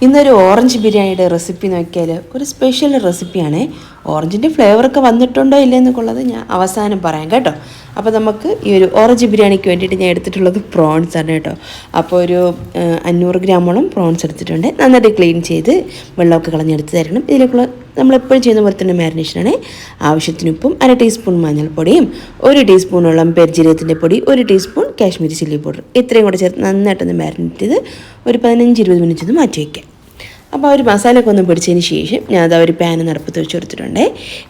ഇന്നൊരു ഓറഞ്ച് ബിരിയാണിയുടെ റെസിപ്പി നോക്കിയാൽ ഒരു സ്പെഷ്യൽ റെസിപ്പിയാണ്. ഓറഞ്ചിൻ്റെ ഫ്ലേവറൊക്കെ വന്നിട്ടുണ്ടോ ഇല്ലെന്നൊക്കെയുള്ളത് ഞാൻ അവസാനം പറയാം കേട്ടോ. അപ്പോൾ നമുക്ക് ഈ ഒരു ഓറഞ്ച് ബിരിയാണിക്ക് വേണ്ടിയിട്ട് ഞാൻ എടുത്തിട്ടുള്ളത് പ്രോൺസ് ആണ് കേട്ടോ. അപ്പോൾ ഒരു 500 ഗ്രാമോളം പ്രോൺസ് എടുത്തിട്ടുണ്ട്. നന്നായിട്ട് ക്ലീൻ ചെയ്ത് വെള്ളമൊക്കെ കളഞ്ഞെടുത്ത് തരണം. ഇതിലേക്കുള്ള നമ്മളെപ്പോഴും ചെയ്യുന്ന പോലെ തന്നെ മാരിനേഷനാണ്. ആവശ്യത്തിന് ഉപ്പും 1 ടീസ്പൂൺ മഞ്ഞൾപ്പൊടിയും 1 ടീസ്പൂണോളം പെരുംജീരകത്തിൻ്റെ പൊടി 1 ടീസ്പൂൺ കാശ്മീരി ചില്ലി പൗഡർ ഇത്രയും കൂടെ ചേർത്ത് നന്നായിട്ടൊന്ന് മാരിനേറ്റ് ചെയ്ത് ഒരു 15-20 മിനിറ്റ് ഒന്ന് മാറ്റി വയ്ക്കാം. അപ്പോൾ ആ ഒരു മസാലയൊക്കെ ഒന്ന് പിടിച്ചതിന് ശേഷം ഞാൻ അത് ഒരു പാൻ നടപ്പത്ത് വെച്ച് കൊടുത്തിട്ടുണ്ട്.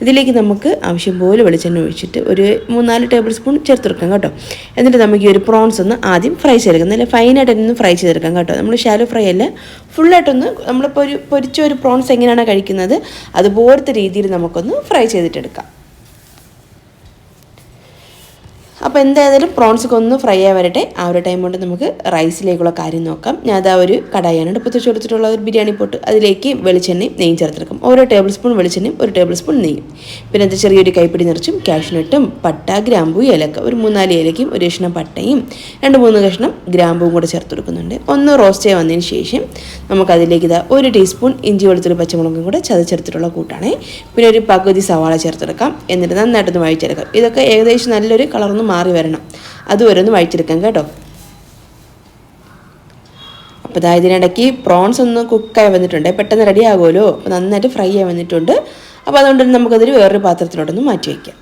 ഇതിലേക്ക് നമുക്ക് ആവശ്യം പോലെ വെളിച്ചെണ്ണ ഒഴിച്ചിട്ട് ഒരു 3-4 ടേബിൾ സ്പൂൺ ചേർത്തെടുക്കാം കേട്ടോ. എന്നിട്ട് നമുക്ക് ഈ ഒരു പ്രോൺസ് ഒന്ന് ആദ്യം ഫ്രൈ ചെയ്തെടുക്കാം. നല്ല ഫൈനായിട്ടൊന്ന് ഫ്രൈ ചെയ്തെടുക്കാം കേട്ടോ. നമ്മൾ ഷാലോ ഫ്രൈ അല്ല, ഫുള്ളായിട്ടൊന്ന് നമ്മളിപ്പോൾ ഒരു പൊരിച്ച ഒരു പ്രോൺസ് എങ്ങനെയാണ് കഴിക്കുന്നത് അതുപോലത്തെ രീതിയിൽ നമുക്കൊന്ന് ഫ്രൈ ചെയ്തിട്ടെടുക്കാം. അപ്പോൾ എന്തായാലും പ്രോൺസൊക്കെ ഒന്ന് ഫ്രൈ ആയി വരട്ടെ. ആ ഒരു ടൈം കൊണ്ട് നമുക്ക് റൈസിലേക്കുള്ള കാര്യം നോക്കാം. ഞാൻ അതാ ഒരു കടായാണ് അടുപ്പത്ത് വെച്ച് കൊടുത്തിട്ടുള്ള ഒരു ബിരിയാണി പോട്ട്. അതിലേക്ക് വെളിച്ചെണ്ണയും നെയ്യും ചേർത്തെടുക്കും. ഓരോ ടേബിൾ സ്പൂൺ വെളിച്ചെണ്ണയും 1 ടേബിൾ സ്പൂൺ നെയ്യും. പിന്നെ അത് ചെറിയൊരു കൈപ്പിടി നിറച്ചും കാഷ്നട്ടും പട്ട, ഗ്രാമ്പൂ, ഏലക്ക ഒരു 3-4 ഏലക്കയും 1 കഷ്ണം പട്ടയും 2-3 കഷ്ണം ഗ്രാമ്പൂവും കൂടെ ചേർത്ത് കൊടുക്കുന്നുണ്ട്. ഒന്ന് റോസ്റ്റ് ചെയ്യാൻ വന്നതിന് ശേഷം നമുക്കതിലേക്ക് ഇതാ 1 ടീസ്പൂൺ ഇഞ്ചി വെളുത്തുള്ളി പച്ചമുളകും കൂടെ ചതച്ചെടുത്തിട്ടുള്ള കൂട്ടാണ്. പിന്നെ ഒരു പകുതി സവാള ചേർത്തെടുക്കാം. എന്നിട്ട് നന്നായിട്ടൊന്ന് വഴിച്ചെടുക്കാം. ഇതൊക്കെ ഏകദേശം നല്ലൊരു കളറൊന്നും മാറി വരണം, അതുവരെ ഒന്ന് വഴിച്ചെടുക്കാം കേട്ടോ. അപ്പോൾ ഇതാ ഇതിനിടയ്ക്ക് പ്രോൺസ് ഒന്ന് കുക്കായി വന്നിട്ടുണ്ട്, പെട്ടെന്ന് റെഡി ആകുമല്ലോ. അപ്പോൾ നന്നായിട്ട് ഫ്രൈ ആയി വന്നിട്ടുണ്ട്. അപ്പോൾ അതുകൊണ്ട് നമുക്കതൊരു വേറൊരു പാത്രത്തിലോട്ടൊന്ന് മാറ്റി വയ്ക്കാം.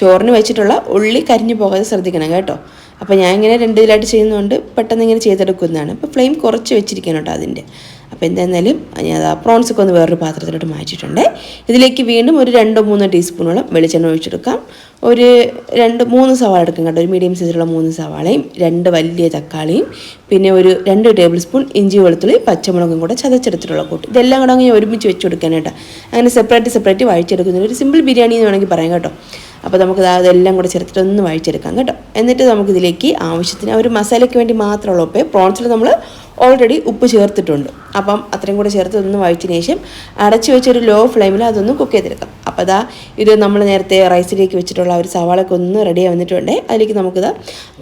ചോറിന് വെച്ചിട്ടുള്ള ഉള്ളി കരിഞ്ഞു പോകാതെ ശ്രദ്ധിക്കണം കേട്ടോ. അപ്പോൾ ഞാൻ ഇങ്ങനെ 2 ഇതിലായിട്ട് ചെയ്യുന്നതുകൊണ്ട് പെട്ടെന്ന് ഇങ്ങനെ ചെയ്തെടുക്കുന്നതാണ്. അപ്പോൾ ഫ്ലെയിം കുറച്ച് വെച്ചിരിക്കണം കേട്ടോ അതിൻ്റെ. അപ്പോൾ എന്തായാലും ഞാൻ പ്രോൺസൊക്കെ ഒന്ന് വേറൊരു പാത്രത്തിലോട്ട് മാറ്റിയിട്ടുണ്ട്. ഇതിലേക്ക് വീണ്ടും ഒരു 2-3 ടീസ്പൂണോളം വെളിച്ചെണ്ണ ഒഴിച്ചെടുക്കാം. ഒരു 2-3 സവാള എടുക്കാം കേട്ടോ. ഒരു മീഡിയം സൈസിലുള്ള 3 സവാളയും 2 വലിയ തക്കാളിയും പിന്നെ ഒരു 2 ടേബിൾ സ്പൂൺ ഇഞ്ചി വെളുത്തുള്ളി പച്ചമുളകും കൂടെ ചതച്ചെടുത്തിട്ടുള്ള കൂട്ട്. ഇതെല്ലാം കൂടെ അങ്ങനെ ഒരുമിച്ച് വെച്ച് കൊടുക്കാനായിട്ടോ. അങ്ങനെ സെപ്പറേറ്റ് വഴിച്ചെടുക്കുന്ന ഒരു സിമ്പിൾ ബിരിയാണി എന്ന് വേണമെങ്കിൽ പറയാം കേട്ടോ. അപ്പോൾ നമുക്ക് അതെല്ലാം കൂടെ ചേർത്തിട്ട് ഒന്ന് വഴിച്ചെടുക്കാം കേട്ടോ. എന്നിട്ട് നമുക്കിതിലേക്ക് ആവശ്യത്തിന് ഒരു മസാലയ്ക്ക് വേണ്ടി മാത്രമുള്ള ഉപ്പ്, പ്രോൺസിൽ നമ്മൾ ഓൾറെഡി ഉപ്പ് ചേർത്തിട്ടുണ്ട്. അപ്പം അത്രയും കൂടെ ചേർത്ത് ഒന്ന് വഴിച്ചതിന് ശേഷം അടച്ചു വെച്ചൊരു ലോ ഫ്ലെയിമിൽ അതൊന്ന് കുക്ക് ചെയ്തെടുക്കാം. അപ്പോൾ അതാ ഇത് നമ്മൾ നേരത്തെ റൈസിലേക്ക് വെച്ചിട്ടുള്ള ഒരു സവാളൊക്കെ ഒന്ന് റെഡി വന്നിട്ടുണ്ട്. അതിലേക്ക് നമുക്കിത്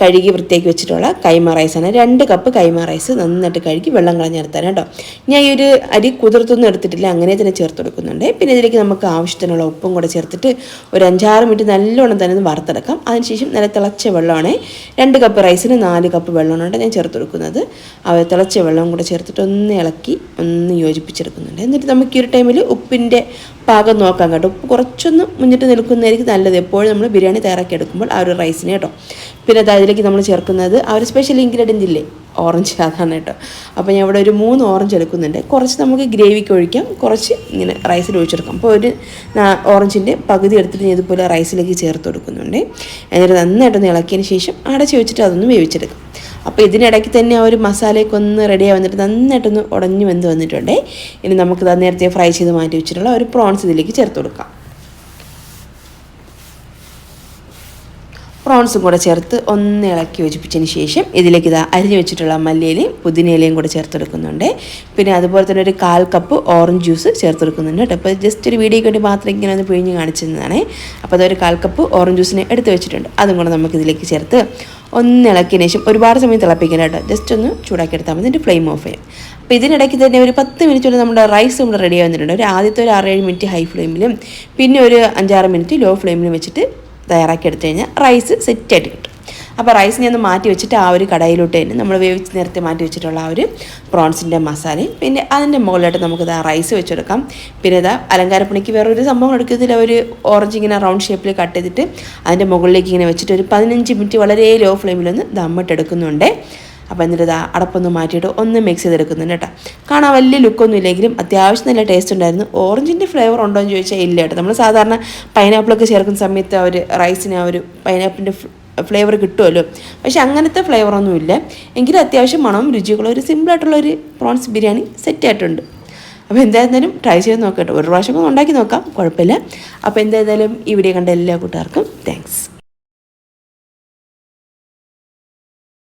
കഴുകി വൃത്തിയാക്കി വെച്ചിട്ടുള്ള കൈമ റൈസാണ്. 2 കപ്പ് കൈമ റൈസ് നന്നായിട്ട് കഴുകി വെള്ളം കളഞ്ഞെടുത്താണ് കേട്ടോ. ഞാൻ ഈ ഒരു അരി കുതിർത്തൊന്നും എടുത്തിട്ടില്ല, അങ്ങനെ തന്നെ ചേർത്ത് കൊടുക്കുന്നുണ്ട്. പിന്നെ ഇതിലേക്ക് നമുക്ക് ആവശ്യത്തിനുള്ള ഉപ്പും കൂടെ ചേർത്തിട്ട് ഒരു 5-6 മിനിറ്റ് നല്ലോണം തന്നെ ഒന്ന് വറുത്തെടുക്കാം. അതിനുശേഷം നല്ല തിളച്ച വെള്ളമാണ്. 2 കപ്പ് റൈസിന് 4 കപ്പ് വെള്ളമാണ് ഞാൻ ചേർത്ത് കൊടുക്കുന്നത്. തിളച്ച വെള്ളം കൂടെ ചേർത്തിട്ട് ഒന്ന് ഇളക്കി ഒന്ന് യോജിപ്പിച്ചെടുക്കുന്നുണ്ട്. എന്നിട്ട് നമുക്ക് ഈ ഒരു ടൈമിൽ ഉപ്പിൻ്റെ പാകം നോക്കാം കേട്ടോ. ഉപ്പ് കുറച്ചൊന്ന് മുന്നിട്ട് നിൽക്കുന്നതായിരിക്കും നല്ലത് എപ്പോഴും നമ്മൾ ബിരിയാണി തയ്യാറാക്കി എടുക്കുമ്പോൾ ആ ഒരു റൈസിന് കേട്ടോ. പിന്നെ അതിലേക്ക് നമ്മൾ ചേർക്കുന്നത് ആ ഒരു സ്പെഷ്യൽ ഇൻഗ്രീഡിയൻ്റ് ഇല്ലേ, ഓറഞ്ച്, അതാണ് കേട്ടോ. അപ്പോൾ ഞാൻ ഇവിടെ ഒരു 3 ഓറഞ്ച് എടുക്കുന്നുണ്ട്. കുറച്ച് നമുക്ക് ഗ്രേവിക്ക് ഒഴിക്കാം, കുറച്ച് ഇങ്ങനെ റൈസിൽ ഒഴിച്ചെടുക്കാം. അപ്പോൾ ഒരു ഓറഞ്ചിൻ്റെ പകുതി എടുത്തിട്ട് ഞാൻ ഇതുപോലെ റൈസിലേക്ക് ചേർത്ത് കൊടുക്കുന്നുണ്ട്. എന്നിട്ട് നന്നായിട്ടൊന്ന് ഇളക്കിയതിന് ശേഷം അടച്ച് വെച്ചിട്ട് അതൊന്ന് വേവിച്ചെടുക്കാം. അപ്പോൾ ഇതിനിടയ്ക്ക് തന്നെ ആ ഒരു മസാലയൊക്കെ ഒന്ന് റെഡിയായി വന്നിട്ട് നന്നായിട്ടൊന്ന് ഉടഞ്ഞു വെന്ത് വന്നിട്ടുണ്ട്. ഇനി നമുക്ക് നേരത്തെ ഫ്രൈ ചെയ്ത് മാറ്റി വെച്ചിട്ടുള്ള ഒരു പ്രോൺസ് ഇതിലേക്ക് ചേർത്ത് കൊടുക്കാം. പ്രോൺസും കൂടെ ചേർത്ത് ഒന്ന് ഇളക്കി യോജിപ്പിച്ചതിന് ശേഷം ഇതിലേക്ക് അരിഞ്ഞു വെച്ചിട്ടുള്ള മല്ലിയിലയും പുതിനയിലയും കൂടെ ചേർത്തെടുക്കുന്നുണ്ട്. പിന്നെ അതുപോലെ തന്നെ ഒരു 1/4 കപ്പ് ഓറഞ്ച് ജ്യൂസ് ചേർത്തെടുക്കുന്നുണ്ട് കേട്ടോ. അപ്പോൾ ജസ്റ്റ് ഒരു വീഡിയോയ്ക്ക് വേണ്ടി മാത്രം ഇങ്ങനെ ഒന്ന് പിഴിഞ്ഞ് കാണിച്ചതാണ്. അപ്പോൾ അതൊരു 1/4 കപ്പ് ഓറഞ്ച് ജ്യൂസിനെ എടുത്ത് വെച്ചിട്ടുണ്ട്. അതും കൂടെ നമുക്ക് ഇതിലേക്ക് ചേർത്ത് ഒന്ന് ഇളക്കിയതിന് ശേഷം ഒരുപാട് സമയം തിളപ്പിക്കണം കേട്ടോ. ജസ്റ്റ് ഒന്ന് ചൂടാക്കി എടുത്താൽ മതി. എന്നിട്ട് ഫ്ലെയിം ഓഫ് ചെയ്യാം. അപ്പോൾ ഇതിനിടയ്ക്ക് തന്നെ ഒരു 10 മിനിറ്റ് കൊണ്ട് നമ്മുടെ റൈസ് നമ്മൾ റെഡി ആവുന്നുണ്ട്. ആദ്യത്തെ ഒരു 6-7 മിനിറ്റ് ഹൈ ഫ്ലെയിമിലും പിന്നെ ഒരു 5-6 മിനിറ്റ് ലോ ഫ്ലെയിമിലും വെച്ചിട്ട് തയ്യാറാക്കി എടുത്തു കഴിഞ്ഞാൽ റൈസ് സെറ്റായിട്ട് കിട്ടും. അപ്പോൾ റൈസ് ഞാൻ ഒന്ന് മാറ്റി വെച്ചിട്ട് ആ ഒരു കടായിലോട്ട് തന്നെ നമ്മൾ വേവിച്ച് നേരത്തെ മാറ്റി വെച്ചിട്ടുള്ള ആ ഒരു പ്രോൺസിൻ്റെ മസാലയും പിന്നെ അതിൻ്റെ മുകളിലായിട്ട് നമുക്കിത് റൈസ് വെച്ചെടുക്കാം. പിന്നെ അലങ്കാരപ്പണിക്ക് വേറൊരു സംഭവം എടുക്കുന്നതിൽ ഒരു ഓറഞ്ച് ഇങ്ങനെ റൗണ്ട് ഷേപ്പിൽ കട്ട് ചെയ്തിട്ട് അതിൻ്റെ മുകളിലേക്ക് ഇങ്ങനെ വെച്ചിട്ട് ഒരു 15 മിനിറ്റ് വളരെ ലോ ഫ്ലെയിമിലൊന്ന് ദമ്മിട്ടെടുക്കുന്നുണ്ട്. അപ്പോൾ എന്നിട്ട് അടപ്പൊന്ന് മാറ്റിയിട്ട് ഒന്ന് മിക്സ് ചെയ്തെടുക്കുന്നുണ്ട് കേട്ടോ. കാണാൻ വലിയ ലുക്കൊന്നും ഇല്ലെങ്കിലും അത്യാവശ്യം നല്ല ടേസ്റ്റ് ഉണ്ടായിരുന്നു. ഓറഞ്ചിൻ്റെ ഫ്ലേവർ ഉണ്ടോ എന്ന് ചോദിച്ചാൽ ഇല്ല കേട്ടോ. നമ്മൾ സാധാരണ പൈനാപ്പിളൊക്കെ ചേർക്കുന്ന സമയത്ത് ആ ഒരു റൈസിന് ആ ഒരു പൈനാപ്പിളിൻ്റെ ഫ്ലേവർ കിട്ടുമല്ലോ. പക്ഷെ അങ്ങനത്തെ ഫ്ലേവറൊന്നും ഇല്ല. എങ്കിലും അത്യാവശ്യം മണവും രുചിയുള്ള ഒരു സിമ്പിളായിട്ടുള്ളൊരു പ്രോൺസ് ബിരിയാണി സെറ്റായിട്ടുണ്ട്. അപ്പോൾ എന്തായാലും ട്രൈ ചെയ്ത് നോക്കട്ടെ. ഒരു പ്രാവശ്യം ഉണ്ടാക്കി നോക്കാം, കുഴപ്പമില്ല. അപ്പോൾ എന്തായാലും ഈ വീഡിയോ കണ്ട എല്ലാ കൂട്ടുകാർക്കും താങ്ക്സ്.